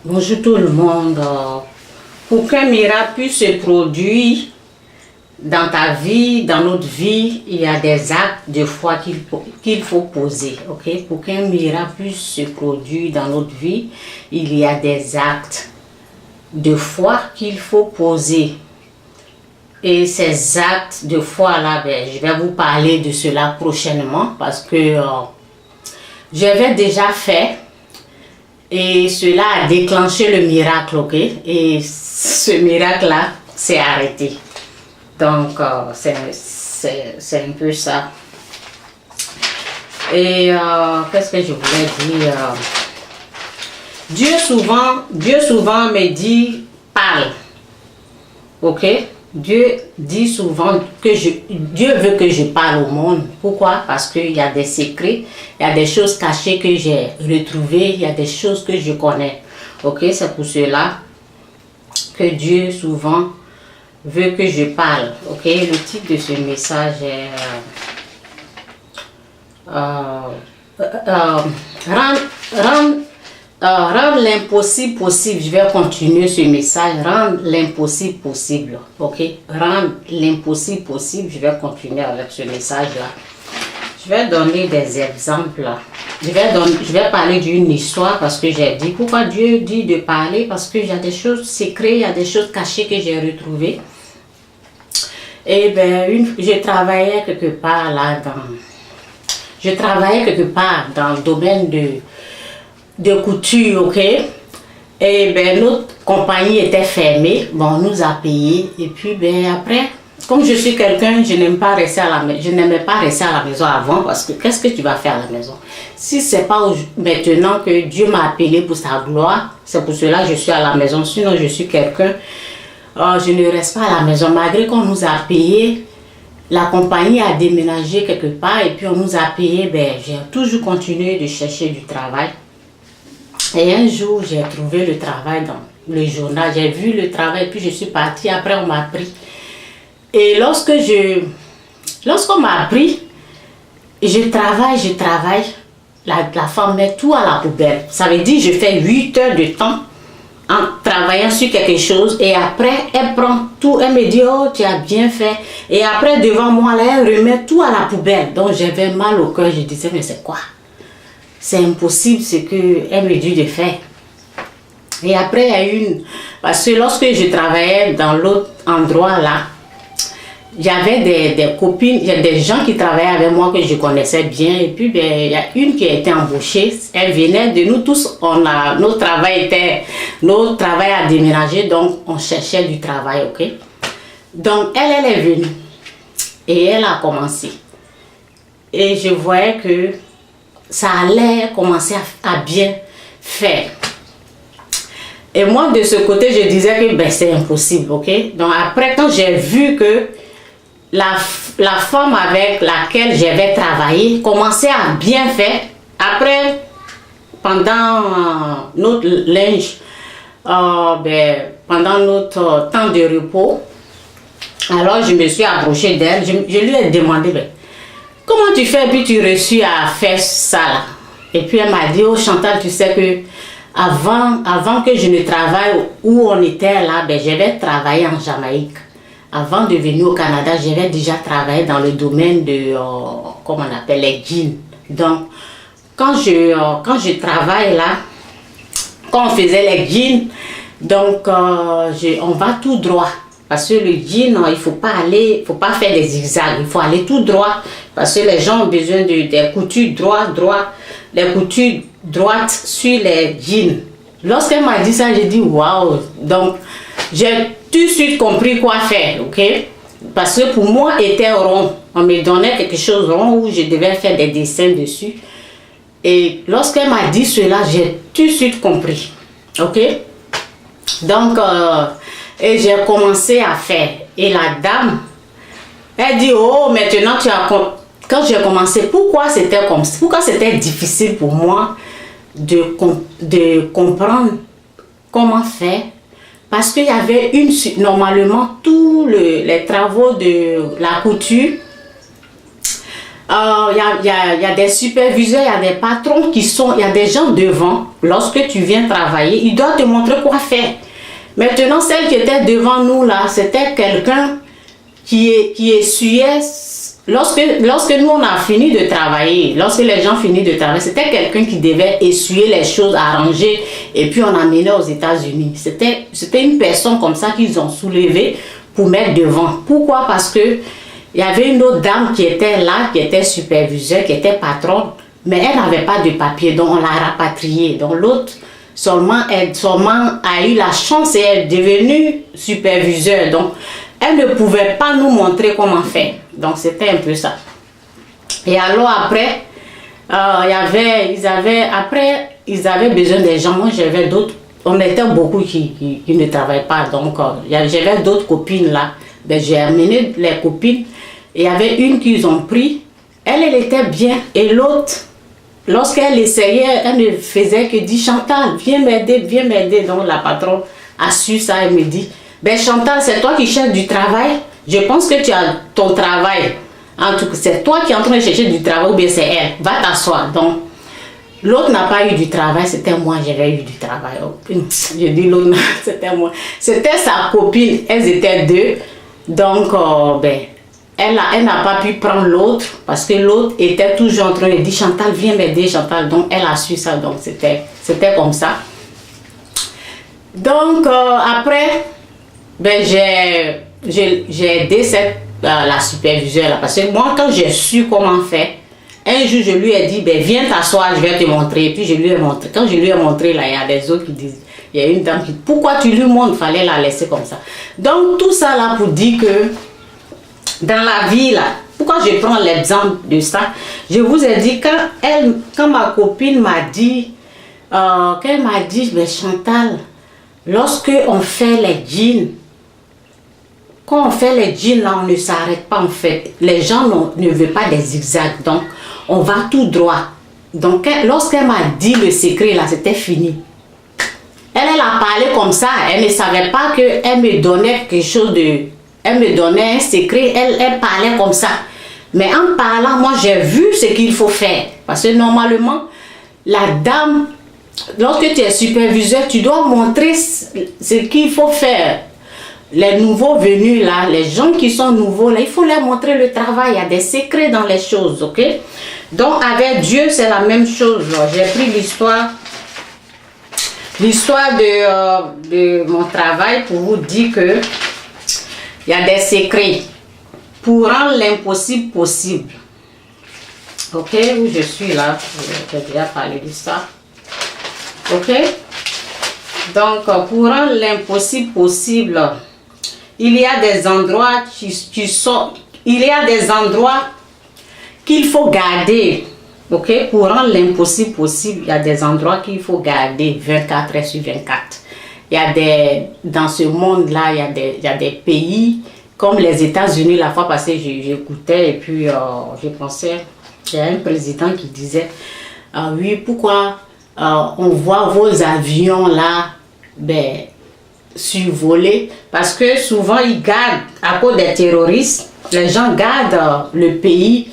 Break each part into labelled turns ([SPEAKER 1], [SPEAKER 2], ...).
[SPEAKER 1] Bonjour tout le monde. Pour qu'un miracle puisse se produire dans ta vie, dans notre vie, il y a des actes de foi qu'il faut poser. Ok? Pour qu'un miracle puisse se produire dans notre vie, il y a des actes de foi qu'il faut poser. Et ces actes de foi-là, je vais vous parler de cela prochainement parce que j'avais déjà fait et cela a déclenché le miracle, ok? Et ce miracle-là s'est arrêté. Donc, c'est un peu ça. Et qu'est-ce que je voulais dire? Dieu souvent me dit, parle, ok? Dieu dit souvent que Dieu veut que je parle au monde. Pourquoi? Parce qu'il y a des secrets, il y a des choses cachées que j'ai retrouvées, il y a des choses que je connais. Ok? C'est pour cela que Dieu souvent veut que je parle. Ok? Le titre de ce message est rendre l'impossible possible. Je vais continuer ce message. Rendre l'impossible possible. Ok? Rendre l'impossible possible. Je vais continuer avec ce message-là. Je vais donner des exemples. Je vais parler d'une histoire parce que j'ai dit. Pourquoi Dieu dit de parler? Parce qu'il y a des choses secrètes, il y a des choses cachées que j'ai retrouvées. Et bien, je travaillais quelque part là dans le domaine de couture, ok? Et ben notre compagnie était fermée, bon, on nous a payé, et puis ben après, comme je suis quelqu'un, je n'aimais pas rester à la maison avant, parce que qu'est-ce que tu vas faire à la maison? Si c'est pas maintenant que Dieu m'a appelé pour sa gloire, c'est pour cela que je suis à la maison, sinon je suis quelqu'un, je ne reste pas à la maison, malgré qu'on nous a payé. La compagnie a déménagé quelque part, et puis on nous a payé, ben j'ai toujours continué de chercher du travail. Et un jour, j'ai trouvé le travail dans le journal. J'ai vu le travail, puis je suis partie. Après, on m'a pris. Et lorsqu'on m'a pris, je travaille. La femme met tout à la poubelle. Ça veut dire que je fais 8 heures de temps en travaillant sur quelque chose. Et après, elle prend tout. Elle me dit, oh, tu as bien fait. Et après, devant moi, là, elle remet tout à la poubelle. Donc, j'avais mal au cœur. Je disais, mais c'est quoi? C'est impossible ce qu'elle me dit de faire. Et après, il y a parce que lorsque je travaillais dans l'autre endroit là, j'avais des copines, il y a des gens qui travaillaient avec moi que je connaissais bien. Et puis, ben, il y a une qui a été embauchée. Elle venait de nous tous. Notre travail a déménagé, donc on cherchait du travail, ok? Donc, elle est venue. Et elle a commencé. Et je voyais que ça allait commencer à bien faire. Et moi, de ce côté, je disais que ben, c'est impossible, ok? Donc après, quand j'ai vu que la femme avec laquelle j'avais travaillé commençait à bien faire, après, pendant notre lunch, pendant notre temps de repos, alors je me suis approchée d'elle, je lui ai demandé, ben, comment tu fais, puis tu réussis à faire ça là? Et puis elle m'a dit, oh Chantal, tu sais que avant que je ne travaille où on était là, ben, j'avais travaillé en Jamaïque. Avant de venir au Canada, j'avais déjà travaillé dans le domaine de, comment on appelle, les jeans. Donc, quand je travaille là, quand on faisait les jeans, donc on va tout droit. Parce que le jean, il ne faut pas faire des zigzags, il faut aller tout droit. Parce que les gens ont besoin des coutures les coutures droites sur les jeans. Lorsqu'elle m'a dit ça, j'ai dit waouh. Donc, j'ai tout de suite compris quoi faire, ok? Parce que pour moi, était rond. On me donnait quelque chose rond où je devais faire des dessins dessus. Et lorsqu'elle m'a dit cela, j'ai tout de suite compris, ok? Donc, et j'ai commencé à faire. Et la dame, elle dit, oh, maintenant tu as... Quand j'ai commencé, pourquoi c'était difficile pour moi de comprendre comment faire? Parce qu'il y avait normalement tous les travaux de la couture Il y a des superviseurs, il y a des patrons il y a des gens devant. Lorsque tu viens travailler, ils doivent te montrer quoi faire. Maintenant, celle qui était devant nous là, c'était quelqu'un qui essuyait. Lorsque nous on a fini de travailler, lorsque les gens finissent de travailler, c'était quelqu'un qui devait essuyer les choses, arranger, et puis on amenait aux États-Unis. C'était une personne comme ça qu'ils ont soulevé pour mettre devant. Pourquoi? Parce que il y avait une autre dame qui était là, qui était superviseure, qui était patronne, mais elle n'avait pas de papier, donc on l'a rapatriée. Donc l'autre seulement a eu la chance et est devenue superviseure. Donc elle ne pouvait pas nous montrer comment faire. Donc c'était un peu ça. Et alors après, ils avaient besoin des gens. Moi j'avais d'autres, on était beaucoup qui ne travaillaient pas. Donc j'avais d'autres copines là. Ben, j'ai amené les copines. Et il y avait une qu'ils ont pris. Elle était bien. Et l'autre, lorsqu'elle essayait, elle ne faisait que dire Chantal, viens m'aider, viens m'aider. Donc la patronne a su ça. Elle me dit, ben Chantal, c'est toi qui cherches du travail. Je pense que tu as ton travail. En tout cas, c'est toi qui es en train de chercher du travail ou bien c'est elle. Va t'asseoir. Donc, l'autre n'a pas eu du travail, c'était moi, j'avais eu du travail. Je dis l'autre, c'était moi. C'était sa copine, elles étaient deux. Donc, elle n'a pas pu prendre l'autre parce que l'autre était toujours en train de dire Chantal, viens m'aider, Chantal. Donc, elle a su ça. Donc, c'était comme ça. Donc, après, j'ai aidé la superviseure là. Parce que moi, quand j'ai su comment faire, un jour, je lui ai dit, viens t'asseoir, je vais te montrer. Et puis, je lui ai montré. Quand je lui ai montré, là, il y a des autres qui disent, il y a une dame qui dit, pourquoi tu lui montres? Il fallait la laisser comme ça. Donc, tout ça là pour dire que dans la vie là, pourquoi je prends l'exemple de ça? Je vous ai dit, quand ma copine m'a dit, Chantal, lorsque on fait les jeans, quand on fait les jeans là, on ne s'arrête pas en fait. Les gens ne veulent pas des zigzags, donc on va tout droit. Donc lorsqu'elle m'a dit le secret là, c'était fini. Elle a parlé comme ça, elle ne savait pas qu'elle me donnait quelque chose de... Elle me donnait un secret, elle parlait comme ça. Mais en parlant, moi j'ai vu ce qu'il faut faire. Parce que normalement, la dame, lorsque tu es superviseur, tu dois montrer ce qu'il faut faire. Les nouveaux venus là, les gens qui sont nouveaux là, il faut leur montrer le travail. Il y a des secrets dans les choses, ok? Donc avec Dieu, c'est la même chose. J'ai pris l'histoire de mon travail pour vous dire que il y a des secrets pour rendre l'impossible possible. Ok, où je suis là, j'ai déjà parlé de ça. Ok, donc pour rendre l'impossible possible, il y a des endroits qu'il faut garder. Ok, pour rendre l'impossible possible, il y a des endroits qu'il faut garder 24 heures sur 24. Dans ce monde-là, il y a des pays comme les États-Unis. La fois passée, j'écoutais et puis je pensais, il y a un président qui disait, oui, pourquoi on voit vos avions là, survoler? Parce que souvent, ils gardent, à cause des terroristes, les gens gardent le pays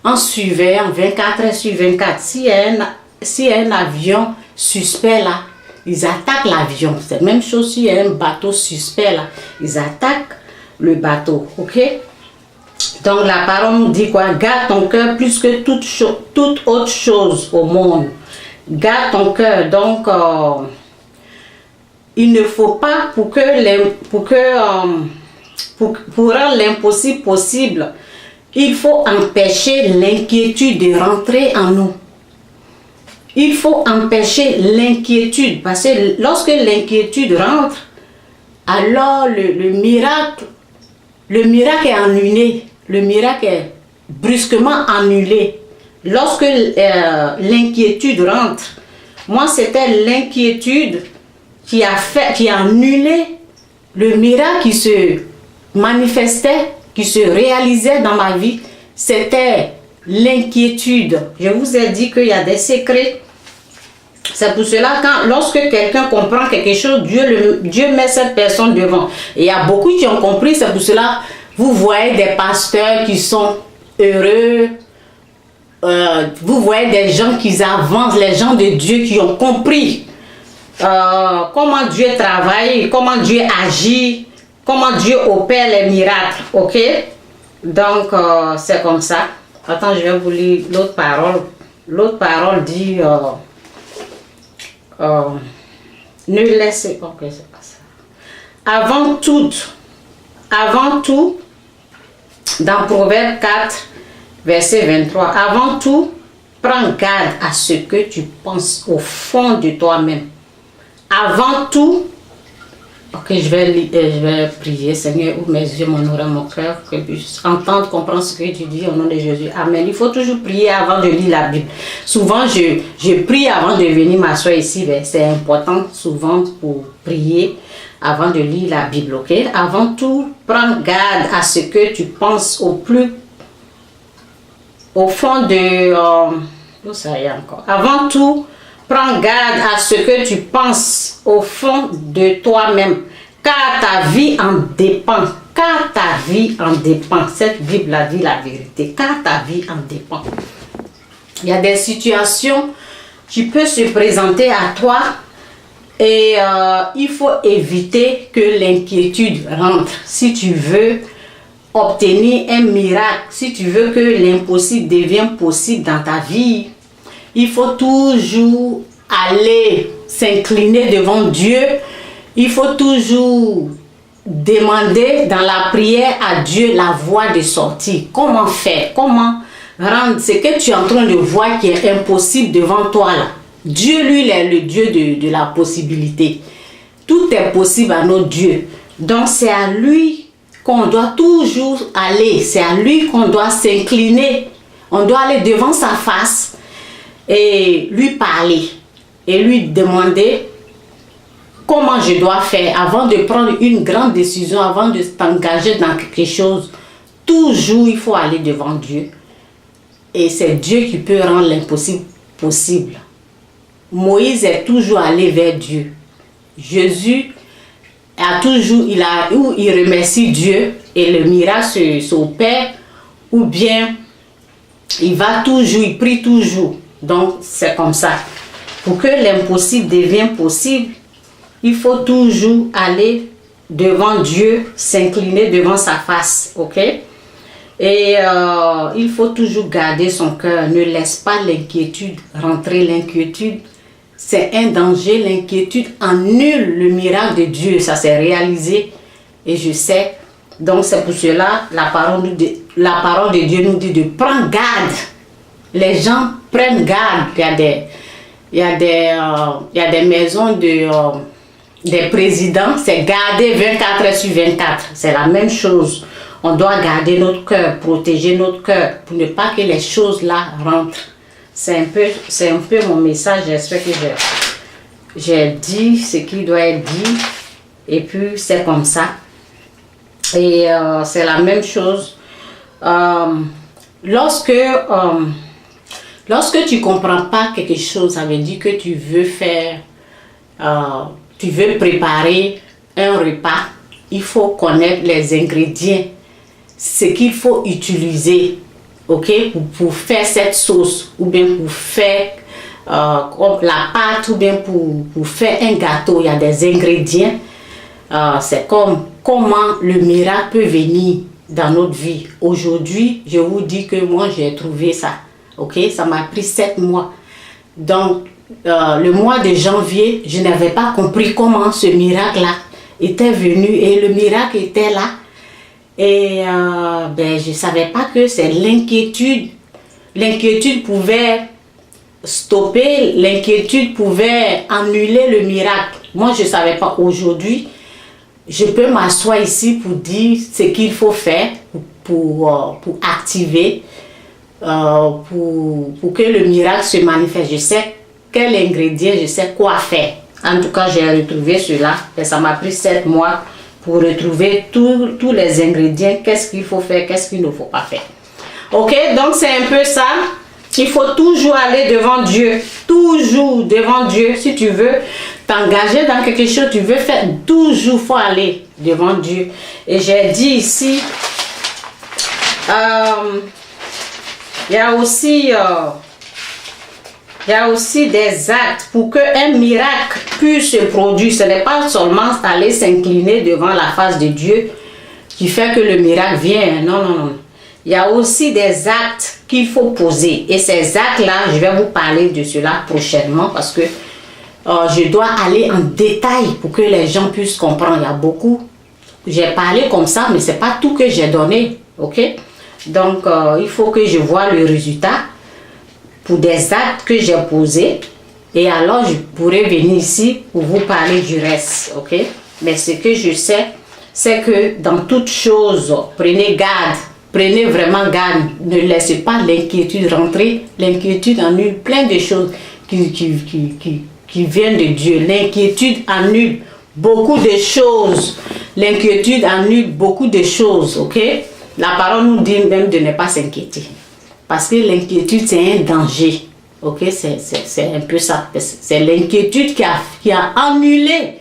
[SPEAKER 1] en surveillant 24 heures sur 24. S'il y a un avion suspect là, ils attaquent l'avion. C'est la même chose s'il y a un bateau suspect là. Ils attaquent le bateau. Ok? Donc la parole nous dit quoi? Garde ton cœur plus que toute autre chose au monde. Garde ton cœur. Donc il ne faut pas pour rendre l'impossible possible, il faut empêcher l'inquiétude de rentrer en nous. Il faut empêcher l'inquiétude, parce que lorsque l'inquiétude rentre, alors le miracle est annulé. Le miracle est brusquement annulé. Lorsque l'inquiétude rentre, moi c'était l'inquiétude qui a annulé le miracle qui se manifestait, qui se réalisait dans ma vie. C'était l'inquiétude. Je vous ai dit qu'il y a des secrets. C'est pour cela lorsque quelqu'un comprend quelque chose, Dieu met cette personne devant. Et il y a beaucoup qui ont compris. C'est pour cela vous voyez des pasteurs qui sont heureux. vous voyez des gens qui avancent, les gens de Dieu qui ont compris comment Dieu travaille, comment Dieu agit, comment Dieu opère les miracles, ok? Donc, c'est comme ça. Attends, je vais vous lire l'autre parole. L'autre parole dit, ne laissez, ok, c'est pas ça. Avant tout, dans Proverbe 4, verset 23, avant tout, prends garde à ce que tu penses au fond de toi-même. Avant tout, ok, je vais prier, Seigneur, ouvre mes yeux, mon oreille, mon cœur, que je puisse entendre, comprendre ce que tu dis au nom de Jésus. Amen. Il faut toujours prier avant de lire la Bible. Souvent, je prie avant de venir m'asseoir ici, mais c'est important souvent pour prier avant de lire la Bible, ok? Avant tout, prends garde à ce que tu penses au fond de... où ça y est encore? Avant tout, prends garde à ce que tu penses au fond de toi-même, car ta vie en dépend. Car ta vie en dépend. Cette Bible a dit la vérité. Car ta vie en dépend. Il y a des situations qui peuvent se présenter à toi et il faut éviter que l'inquiétude rentre. Si tu veux obtenir un miracle, si tu veux que l'impossible devienne possible dans ta vie, il faut toujours aller s'incliner devant Dieu. Il faut toujours demander dans la prière à Dieu la voie de sortie. Comment faire? Comment rendre ce que tu es en train de voir qui est impossible devant toi là? Dieu, lui, il est le Dieu de la possibilité. Tout est possible à notre Dieu. Donc c'est à lui qu'on doit toujours aller. C'est à lui qu'on doit s'incliner. On doit aller devant sa face et lui parler et lui demander comment je dois faire avant de prendre une grande décision, avant de t'engager dans quelque chose. Toujours il faut aller devant Dieu et c'est Dieu qui peut rendre l'impossible possible. Moïse est toujours allé vers Dieu. Jésus a toujours, il remercie Dieu et le miracle s'opère, ou bien il va toujours, il prie toujours. Donc, c'est comme ça. Pour que l'impossible devienne possible, il faut toujours aller devant Dieu, s'incliner devant sa face, ok? Et il faut toujours garder son cœur. Ne laisse pas l'inquiétude rentrer. L'inquiétude, c'est un danger. L'inquiétude annule le miracle de Dieu. Ça s'est réalisé et je sais. Donc, c'est pour cela, la parole de Dieu nous dit de prendre garde. Les gens prennent garde. Il y a des maisons des présidents, c'est garder 24 heures sur 24. C'est la même chose. On doit garder notre cœur, protéger notre cœur pour ne pas que les choses là rentrent. C'est un peu mon message. J'espère que j'ai dit ce qui doit être dit. Et puis c'est comme ça. Et c'est la même chose. Lorsque tu ne comprends pas quelque chose, ça veut dire que tu veux faire, tu veux préparer un repas, il faut connaître les ingrédients, ce qu'il faut utiliser, ok, pour faire cette sauce, ou bien pour faire la pâte, ou bien pour faire un gâteau. Il y a des ingrédients. C'est comme comment le miracle peut venir dans notre vie. Aujourd'hui, je vous dis que moi, j'ai trouvé ça. Ok, ça m'a pris 7 mois. Donc, le mois de janvier, je n'avais pas compris comment ce miracle-là était venu. Et le miracle était là. Et je ne savais pas que c'est l'inquiétude. L'inquiétude pouvait stopper, l'inquiétude pouvait annuler le miracle. Moi, je ne savais pas. Aujourd'hui, je peux m'asseoir ici pour dire ce qu'il faut faire pour activer, pour que le miracle se manifeste. Je sais quel ingrédient, je sais quoi faire. En tout cas, j'ai retrouvé cela. Et ça m'a pris 7 mois pour retrouver tous les ingrédients. Qu'est-ce qu'il faut faire, qu'est-ce qu'il ne faut pas faire. Ok, donc c'est un peu ça. Il faut toujours aller devant Dieu. Toujours devant Dieu. Si tu veux t'engager dans quelque chose, tu veux faire, toujours faut aller devant Dieu. Et j'ai dit ici, Il y a aussi des actes pour qu'un miracle puisse se produire. Ce n'est pas seulement aller s'incliner devant la face de Dieu qui fait que le miracle vient. Non, non, non. Il y a aussi des actes qu'il faut poser. Et ces actes-là, je vais vous parler de cela prochainement parce que je dois aller en détail pour que les gens puissent comprendre. Il y a beaucoup. J'ai parlé comme ça, mais ce n'est pas tout que j'ai donné. Ok? Donc, il faut que je vois le résultat pour des actes que j'ai posés. Et alors, je pourrais venir ici pour vous parler du reste. Ok? Mais ce que je sais, c'est que dans toutes choses, prenez garde. Prenez vraiment garde. Ne laissez pas l'inquiétude rentrer. L'inquiétude annule plein de choses qui viennent de Dieu. L'inquiétude annule beaucoup de choses. L'inquiétude annule beaucoup de choses. Ok? La parole nous dit même de ne pas s'inquiéter. Parce que l'inquiétude, c'est un danger. Ok? C'est un peu ça. C'est l'inquiétude qui a annulé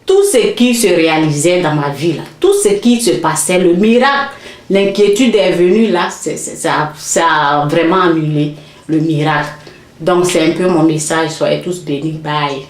[SPEAKER 1] tout ce qui se réalisait dans ma vie. Là. Tout ce qui se passait. Le miracle. L'inquiétude est venue là. Ça a vraiment annulé le miracle. Donc, c'est un peu mon message. Soyez tous bénis. Bye.